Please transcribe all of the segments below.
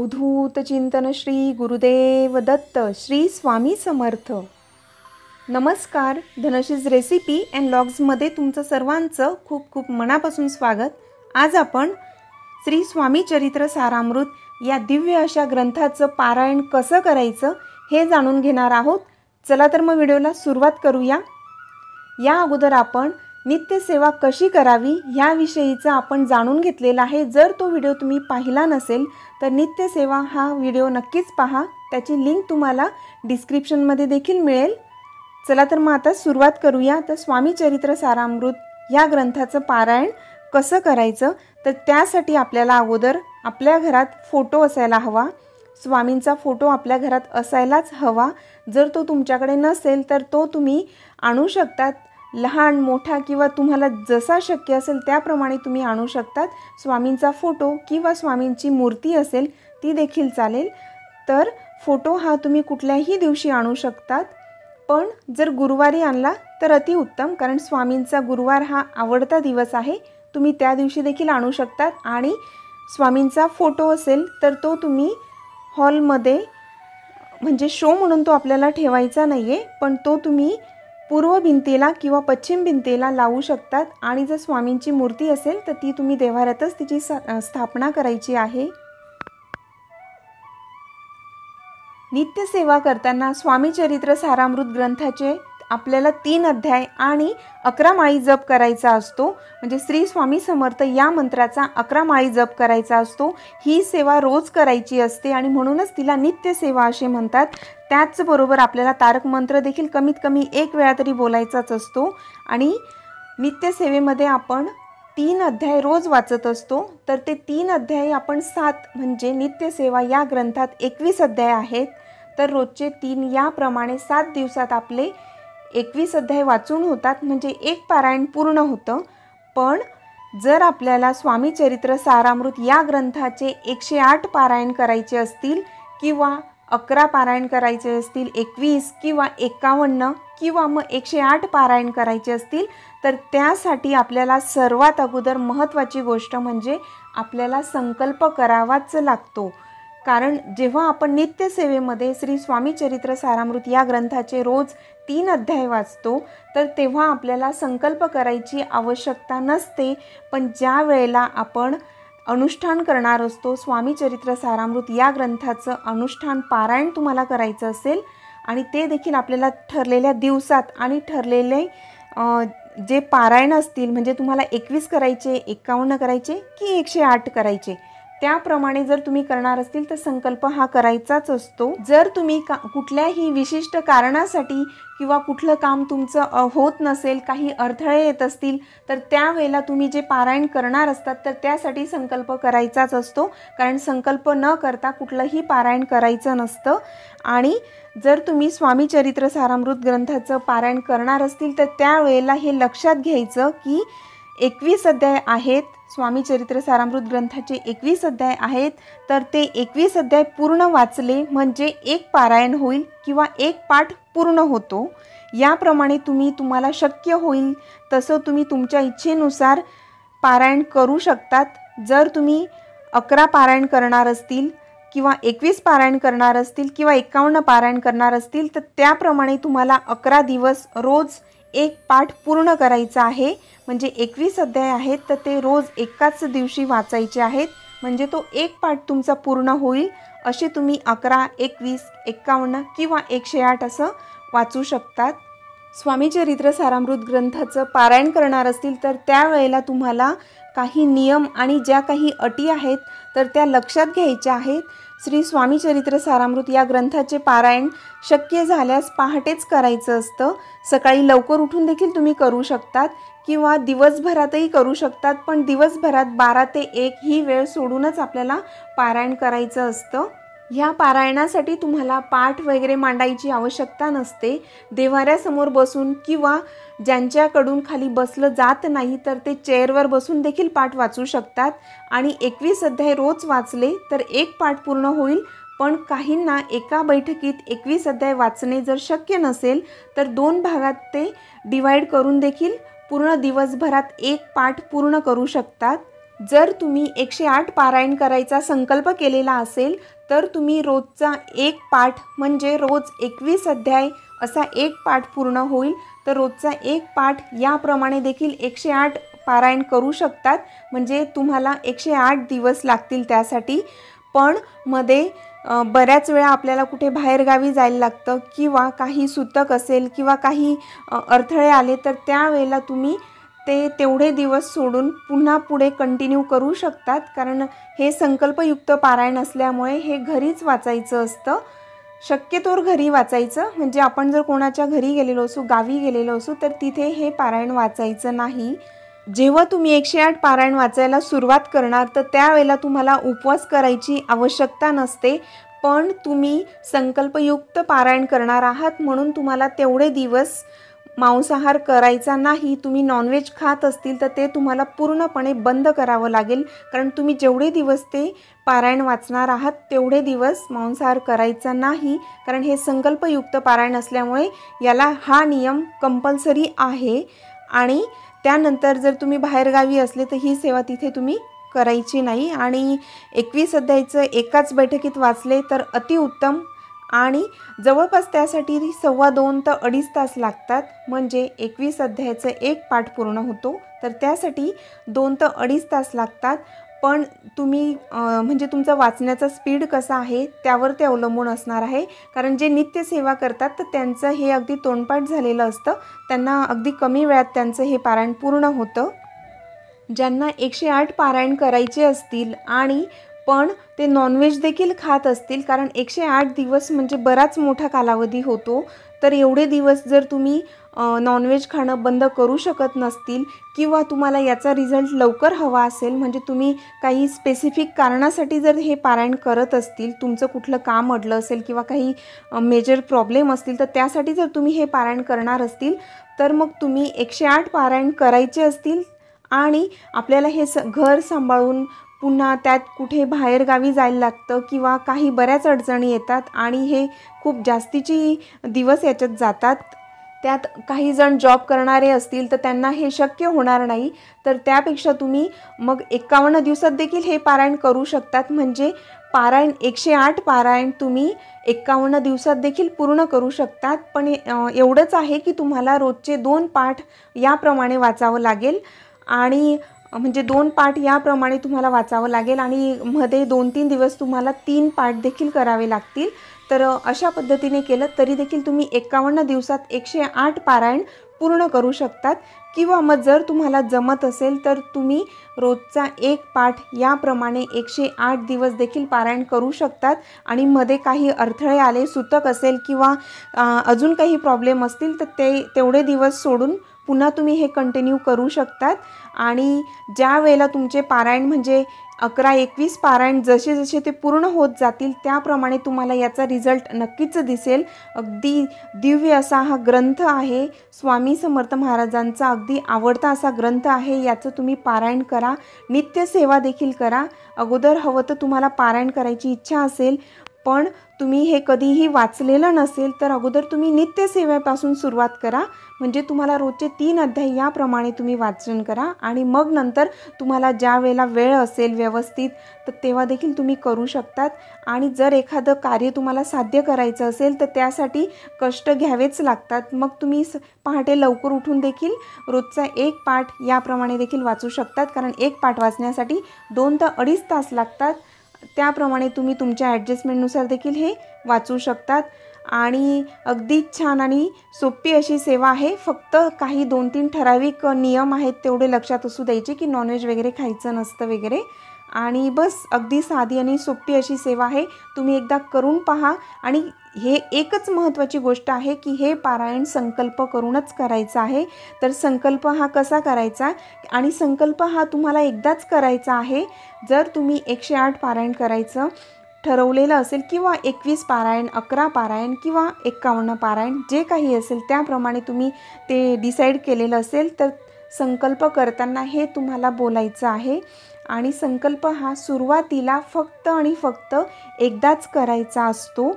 अवधूत चिंतन श्री गुरुदेव दत्त श्री स्वामी समर्थ। नमस्कार, धनश्रीज recipe and लॉग्समध्ये तुमचं सर्वांचं खूप खूप मनापासून स्वागत। आज आपण श्री स्वामीचरित्र सारामृत या दिव्य अशा ग्रंथाचं पारायण कसं करायचं हे जाणून घेणार आहोत। चला तर मग व्हिडिओला सुरुवात करूया। या अगोदर आपण नित्यसेवा कशी करावी ह्याविषयीचा आपण जाणून घेतलेला आहे। जर तो व्हिडिओ तुम्ही पाहिला नसेल तर नित्यसेवा हा व्हिडिओ नक्कीच पहा, त्याची लिंक तुम्हाला डिस्क्रिप्शनमध्ये देखील मिळेल। चला तर मग आता सुरुवात करूया। तर स्वामीचरित्र सारामृत या ग्रंथाचं पारायण कसं करायचं, तर त्यासाठी आपल्याला अगोदर आपल्या घरात फोटो असायला हवा। स्वामींचा फोटो आपल्या घरात असायलाच हवा। जर तो तुमच्याकडे नसेल तर तो तुम्ही आणू शकतात, लहान मोठा किंवा तुम्हाला जसा शक्य असेल त्याप्रमाणे तुम्ही आणू शकतात। स्वामींचा फोटो किंवा स्वामींची मूर्ती असेल ती देखील चालेल। तर फोटो हा तुम्ही कुठल्याही दिवशी आणू शकतात, पण जर गुरुवारी आणला तर अतिउत्तम, कारण स्वामींचा गुरुवार हा आवडता दिवस आहे। तुम्ही त्या दिवशी देखील आणू शकतात। आणि स्वामींचा फोटो असेल तर तो तुम्ही हॉलमध्ये, म्हणजे शो म्हणून तो आपल्याला ठेवायचा नाही आहे, पण तो तुम्ही पूर्व भिंतीला किंवा पश्चिम भिंतीला लावू शकतात। आणि जर स्वामींची मूर्ती असेल तर ती तुम्ही देव्हाऱ्यातच तिची स्थापना करायची आहे। नित्यसेवा करताना स्वामीचरित्र सारामृत ग्रंथाचे आपल्याला 3 अध्याय आणि 11 माळी जप करायचा असतो। म्हणजे श्री स्वामी समर्थ या मंत्राचा 11 माळी जप करायचा असतो। ही सेवा रोज करायची असते आणि म्हणूनच तिला नित्यसेवा असे म्हणतात। त्याचबरोबर आपल्याला तारक मंत्र देखील कमीत कमी 1 वेळा तरी बोलायचाच असतो। आणि नित्यसेवेमध्ये आपण 3 अध्याय रोज वाचत असतो। तर ते 3 अध्याय आपण 7, म्हणजे नित्यसेवा या ग्रंथात 21 अध्याय आहेत। तर रोजचे 3 याप्रमाणे 7 दिवसात आपले 21 अध्याय वाचून होतात, म्हणजे एक पारायण पूर्ण होतं। पण जर आपल्याला स्वामीचरित्र सारामृत या ग्रंथाचे 108 पारायण करायचे असतील किंवा 11 पारायण करायचे असतील, 21 किंवा 51 किंवा मग 108 पारायण करायचे असतील, तर त्यासाठी आपल्याला सर्वात अगोदर महत्त्वाची गोष्ट म्हणजे आपल्याला संकल्प करावाच लागतो। कारण जेव्हा आपण नित्यसेवेमध्ये श्री स्वामीचरित्र सारामृत या ग्रंथाचे रोज 3 अध्याय वाचतो तर तेव्हा आपल्याला संकल्प करायची आवश्यकता नसते। पण ज्या वेळेला आपण अनुष्ठान करणार असतो, स्वामीचरित्र सारामृत या ग्रंथाचं अनुष्ठान पारायण तुम्हाला करायचं असेल आणि ते देखील आपल्याला ठरलेल्या दिवसात आणि ठरलेले जे पारायण असतील, म्हणजे तुम्हाला 21 करायचे, 51 करायचे की 108 करायचे, त्याप्रमाणे जर तुम्ही करणार असतील तर संकल्प हा करायचाच असतो। जर तुम्ही कुठल्याही विशिष्ट कारणासाठी किंवा कुठलं काम तुमचं होत नसेल, काही अडथळे येत असतील, तर त्यावेळेला तुम्ही जे पारायण करणार असतात तर त्यासाठी संकल्प करायचाच असतो। कारण संकल्प न करता कुठलंही पारायण करायचं नसतं। आणि जर तुम्ही स्वामीचरित्र सारामृत ग्रंथाचं पारायण करणार असतील तर त्यावेळेला हे लक्षात घ्यायचं की 21 अध्याय आहेत, स्वामीचरित्र सारामृत ग्रंथाचे 21 अध्याय आहेत। तर ते 21 अध्याय पूर्ण वाचले म्हणजे एक पारायण होईल किंवा एक पाठ पूर्ण होतो। याप्रमाणे तुम्हाला शक्य होईल तसं तुम्ही तुमच्या इच्छेनुसार पारायण करू शकतात। जर तुम्ही 11 पारायण करणार असतील किंवा 21 पारायण करणार असतील किंवा 51 पारायण करणार असतील तर त्याप्रमाणे तुम्हाला 11 दिवस रोज एक पाठ पूर्ण करायचा आहे। म्हणजे 21 अध्याय आहेत तर ते रोज एकाच दिवशी वाचायचे आहेत, म्हणजे तो एक पाठ तुमचा पूर्ण होईल। असे तुम्ही 11, 21, 51 किंवा 108 असं वाचू शकतात। स्वामीचरित्र सारामृत ग्रंथाचं पारायण करणार असतील तर त्यावेळेला तुम्हाला काही नियम आणि ज्या काही अटी आहेत तर त्या लक्षात घ्यायच्या आहेत। श्री स्वामीचरित्र सारामृत या ग्रंथाचे पारायण शक्य झाल्यास पहाटेच करायचं असतं। सकाळी लवकर उठून देखील तुम्ही करू शकतात किंवा दिवसभरातही करू शकतात, पण दिवसभरात 12 ते 1 ही वेळ सोडूनच आपल्याला पारायण करायचं असतं। ह्या पारायणासाठी तुम्हाला पाठ वगैरे मांडायची आवश्यकता नसते। देव्हाऱ्यासमोर बसून किंवा ज्यांच्याकडून खाली बसलं जात नाही तर ते चेअरवर बसून देखील पाठ वाचू शकतात। आणि 21 अध्याय रोज वाचले तर एक पाठ पूर्ण होईल। पण काहींना एका बैठकीत 21 अध्याय वाचणे जर शक्य नसेल तर 2 भागात ते डिवाइड करून देखील पूर्ण दिवसभरात एक पाठ पूर्ण करू शकतात। जर तुम्ही 108 पारायण करायचा संकल्प केलेला असेल तर तुम्ही रोजचा एक पाठ म्हणजे रोज 21 अध्याय असा एक पाठ पूर्ण होईल, तर रोजचा एक पाठ याप्रमाणे देखील 108 पारायण करू शकतात. म्हणजे तुम्हाला 108 दिवस लागतील त्यासाठी. पण मध्ये बऱ्याच वेळा आपल्याला कुठे बाहेरगावी जायला लागतं किंवा काही सूतक असेल किंवा काही अडथळे आले तर त्यावेळेला तुम्ही तेवढे दिवस सोडून पुन्हा पुढे कंटिन्यू करू शकतात. कारण हे संकल्पयुक्त पारायण असल्यामुळे हे घरीच वाचायचं असतं, शक्यतोवर घरी वाचायचं. म्हणजे आपण जर कोणाच्या घरी गेलेलो असू, गावी गेलेलो असू तर तिथे हे पारायण वाचायचं नाही. जेव्हा तुम्ही 108 पारायण वाचायला सुरुवात करणार तर त्यावेळेला तुम्हाला उपवास करायची आवश्यकता नसते. पण तुम्ही संकल्पयुक्त पारायण करणार आहात म्हणून तुम्हाला तेवढे दिवस मांसाहार करायचा नाही. तुम्ही नॉनव्हेज खात असतील तर ते तुम्हाला पूर्णपणे बंद करावं लागेल. कारण तुम्ही जेवढे दिवस ते पारायण वाचणार आहात तेवढे दिवस मांसाहार करायचा नाही. कारण हे संकल्पयुक्त पारायण असल्यामुळे याला हा नियम कंपल्सरी आहे. आणि त्यानंतर जर तुम्ही बाहेरगावी असले तर ही सेवा तिथे तुम्ही करायची नाही. आणि 21 अध्यायचं एकाच बैठकीत वाचले तर अतिउत्तम. आणि जवळपास त्यासाठी 2.25 ते 2.5 तास लागतात. म्हणजे 21 अध्यायाचं एक पाठ पूर्ण होतो तर त्यासाठी 2 ते 2.5 तास लागतात. पण तुम्ही म्हणजे तुमचा वाचण्याचा स्पीड कसा आहे त्यावर ते अवलंबून असणार आहे. कारण जे नित्य सेवा करतात तर त्यांचं हे अगदी तोंडपाठ झालेलं असतं, त्यांना अगदी कमी वेळात त्यांचं हे पारायण पूर्ण होतं. ज्यांना 108 पारायण करायचे असतील आणि पण ते नॉनव्हेज देखील खात असतील, कारण 108 दिवस म्हणजे बराच मोठा कालावधी होतो, तर एवढे दिवस जर तुम्ही नॉनव्हेज खाणं बंद करू शकत नसतील किंवा तुम्हाला याचा रिझल्ट लवकर हवा असेल, म्हणजे तुम्ही काही स्पेसिफिक कारणासाठी जर हे पारायण करत असतील, तुमचं कुठलं काम अडलं असेल किंवा काही मेजर प्रॉब्लेम असतील, तर त्यासाठी जर तुम्ही हे पारायण करणार असतील तर मग तुम्ही 108 पारायण करायचे असतील. आणि आपल्याला हे घर सांभाळून पुन्हा त्यात कुठे बाहेरगावी जायला लागतं किंवा काही बऱ्याच अडचणी येतात आणि हे खूप जास्तीची दिवस याच्यात जातात. त्यात काही जण जॉब करणारे असतील तर त्यांना हे शक्य होणार नाही, तर त्यापेक्षा तुम्ही मग 51 दिवसात देखील हे पारायण करू शकतात. म्हणजे पारायण 108 पारायण तुम्ही 51 दिवसात देखील पूर्ण करू शकतात. पण एवढंच आहे की तुम्हाला रोजचे 2 पाठ याप्रमाणे वाचावं लागेल. आणि म्हणजे 2 पाठ याप्रमाणे तुम्हाला वाचावं लागेल आणि मध्ये 2-3 दिवस तुम्हाला 3 पाठ देखील करावे लागतील. तर अशा पद्धतीने केलं तरी देखील तुम्ही 51 दिवसात 108 पारायण पूर्ण करू शकतात. किंवा मग जर तुम्हाला जमत असेल तर तुम्ही रोजचा एक पाठ याप्रमाणे 108 दिवस देखील पारायण करू शकतात. आणि मध्ये काही अडथळे आले, सूतक असेल किंवा अजून काही प्रॉब्लेम असतील तर तेवढे दिवस सोडून पुन्हा तुम्ही हे कंटिन्यू करू शकतात. आणि ज्या वेळेला तुमचे पारायण म्हणजे 11-21 पारायण जसे जसे ते पूर्ण होत जातील त्याप्रमाणे तुम्हाला याचा रिझल्ट नक्कीच दिसेल. अगदी दिव्य असा हा ग्रंथ आहे, स्वामी समर्थ महाराजांचा अगदी आवडता असा ग्रंथ आहे. याचं तुम्ही पारायण करा, नित्य सेवा देखील करा. अगोदर हवं तर तुम्हाला पारायण करायची इच्छा असेल पण तुम्ही हे कधीही वाचलेलं नसेल तर अगोदर तुम्ही नित्य सेवेपासून सुरुवात करा. म्हणजे तुम्हाला रोजचे 3 अध्याय याप्रमाणे तुम्ही वाचन करा आणि मग नंतर तुम्हाला ज्या वेळेला वेळ असेल व्यवस्थित तर तेव्हा देखील तुम्ही करू शकतात. आणि जर एखादं कार्य तुम्हाला साध्य करायचं असेल तर त्यासाठी कष्ट घ्यावेच लागतात. मग तुम्ही पहाटे लवकर उठून देखील रोजचा एक पाठ याप्रमाणे देखील वाचू शकतात. कारण एक पाठ वाचण्यासाठी 2 ते 2.5 तास लागतात. त्याप्रमाणे तुम्ही तुमच्या ॲडजस्टमेंटनुसार देखील हे वाचू शकतात. आणि अगदी छान आणि सोपी अशी सेवा आहे. फक्त काही 2-3 ठराविक नियम आहेत तेवढे लक्षात असू द्यायचे की नॉनव्हेज वगैरे खायचं नसतं वगैरे. आणि बस अगदी साधी आणि सोपी अशी सेवा आहे. तुम्ही एकदा करून पहा. आणि हे एकच महत्त्वाची गोष्ट आहे की हे पारायण संकल्प करूनच करायचं आहे. तर संकल्प हा कसा करायचा आणि संकल्प हा तुम्हाला एकदाच करायचा आहे. जर तुम्ही 108 पारायण करायचं ठरवलेलं असेल किंवा 21 पारायण, 11 पारायण किंवा 51 पारायण जे काही असेल त्याप्रमाणे तुम्ही ते डिसाईड केलेलं असेल तर संकल्प करताना हे तुम्हाला बोलायचं आहे. आणि संकल्प हा सुरुवातीला फक्त आणि फक्त एकदाच करायचा असतो.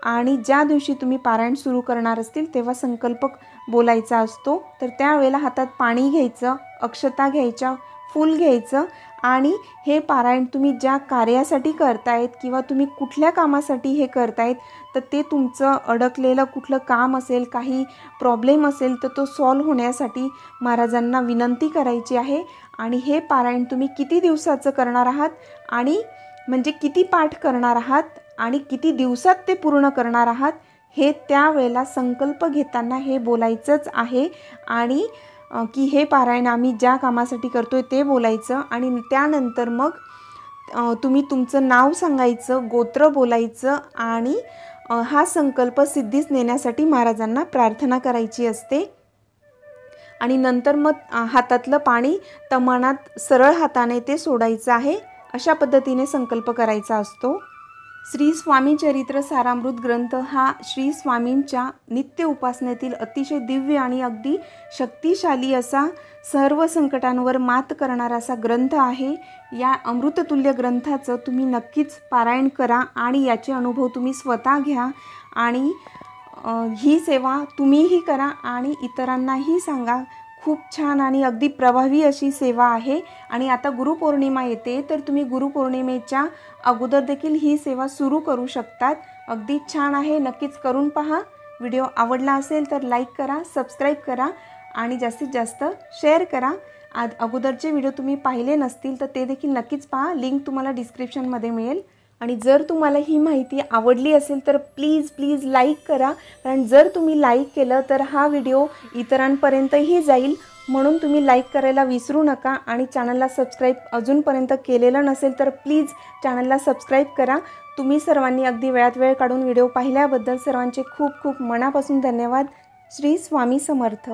आणि ज्या दिवशी तुम्ही पारायण सुरू करणार असतील तेव्हा संकल्प बोलायचा असतो. तर त्यावेळेला हातात पाणी घ्यायचं, अक्षता घ्यायच्या, फूल घ्यायचं आणि हे पारायण तुम्ही ज्या कार्यासाठी करतायत किंवा तुम्ही कुठल्या कामासाठी हे करतायत, तर ते तुमचं अडकलेलं कुठलं काम असेल, काही प्रॉब्लेम असेल, तर तो सॉल्व्ह होण्यासाठी महाराजांना विनंती करायची आहे. आणि हे पारायण तुम्ही किती दिवसाचं करणार आहात आणि म्हणजे किती पाठ करणार आहात आणि किती दिवसात ते पूर्ण करणार आहात, हे त्यावेळेला संकल्प घेताना हे बोलायचंच आहे. आणि की हे पारायण आम्ही ज्या कामासाठी करतोय ते बोलायचं. आणि त्यानंतर मग तुम्ही तुमचं नाव सांगायचं, गोत्र बोलायचं आणि हा संकल्प सिद्धीस नेण्यासाठी महाराजांना प्रार्थना करायची असते. आणि नंतर मग हातातलं पाणी तमानात सरळ हाताने ते सोडायचं आहे. अशा पद्धतीने संकल्प करायचा असतो. श्री स्वामीचरित्र सारामृत ग्रंथ हा श्री स्वामींच्या नित्य उपासनेतील अतिशय दिव्य आणि अगदी शक्तिशाली असा सर्व संकटांवर मात करणारा असा ग्रंथ आहे. या अमृततुल्य ग्रंथाचं तुम्ही नक्कीच पारायण करा आणि याचे अनुभव तुम्ही स्वतः घ्या. आणि ही सेवा तुम्हीही करा आणि इतरांनाही सांगा. खूप छान आणि अगदी प्रभावी अशी सेवा आहे. आणि आता गुरुपौर्णिमा येते, तर तुम्ही गुरुपौर्णिमेच्या अगोदर देखील ही सेवा सुरू करू शकतात. अगदी छान आहे, नक्कीच करून पहा. व्हिडिओ आवडला असेल तर लाईक करा, सबस्क्राईब करा आणि जास्तीत जास्त शेअर करा. अगोदरचे व्हिडिओ तुम्ही पाहिले नसतील तर ते देखील नक्कीच पहा. लिंक तुम्हाला डिस्क्रिप्शनमध्ये मिळेल. आणि जर तुम्हाला ही माहिती आवडली असेल तर प्लीज लाईक करा, कारण जर तुम्ही लाईक केलं तर हा व्हिडिओ इतरांपर्यंतही जाईल. म्हणून तुम्ही लाईक करायला विसरू नका. आणि चॅनलला सबस्क्राईब अजूनपर्यंत केलेलं नसेल तर प्लीज चॅनलला सबस्क्राईब करा. तुम्ही सर्वांनी अगदी वेळात वेळ काढून व्हिडिओ पाहिल्याबद्दल सर्वांचे खूप खूप मनापासून धन्यवाद. श्री स्वामी समर्थ.